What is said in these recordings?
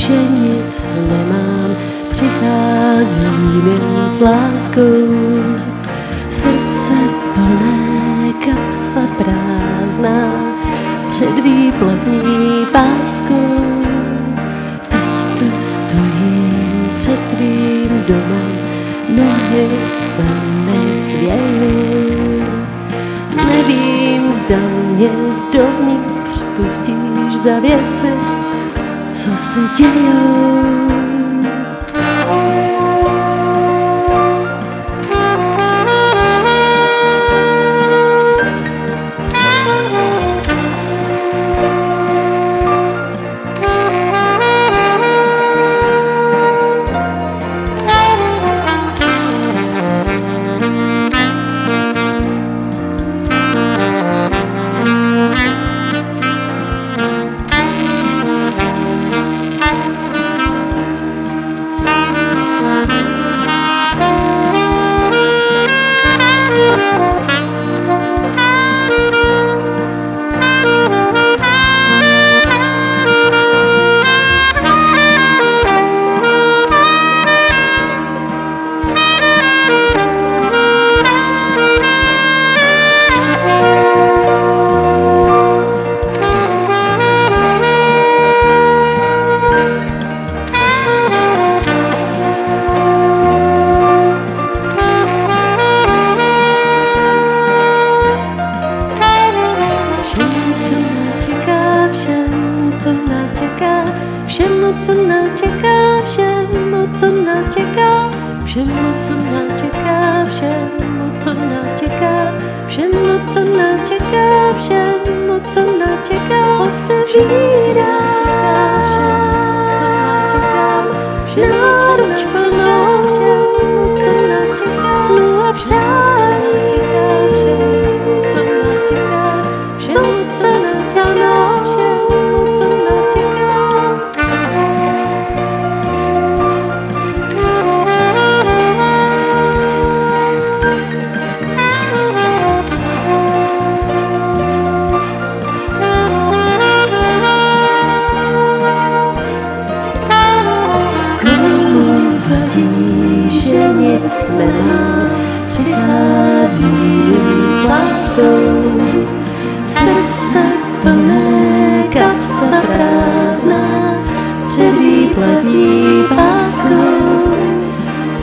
že nic nemám, přicházím jen s láskou. Srdce plné, kapsa prázdná, před výplatní páskou. Teď tu stojím před tvým domem, nohy se nechvějou. Nevím, zda mě dovnitř pustíš za věci, co se dějou. Všemu, co nás čeká, všemu, co nás čeká, všemu, co nás čeká, všemu, co nás čeká, všemu, co nás čeká, všemu, co nás čeká, otevírá, všemu, co nás čeká, všemu, co nás čeká, všemu, co nás čeká, snu a přání, všemu, co nás čeká, všemu, co nás čeká, všemu, co nás čeká. Že nic nemám, přicházím s láskou. Srdce plné, kapsa prázdná, před výplatní páskou.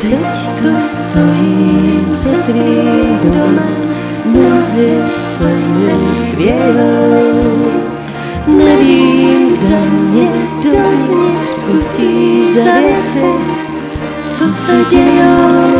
Teď tu stojím před tvým domem, nohy se nechvějou. Nevím, zda mě dovnitř pustíš za věci, co se dějou.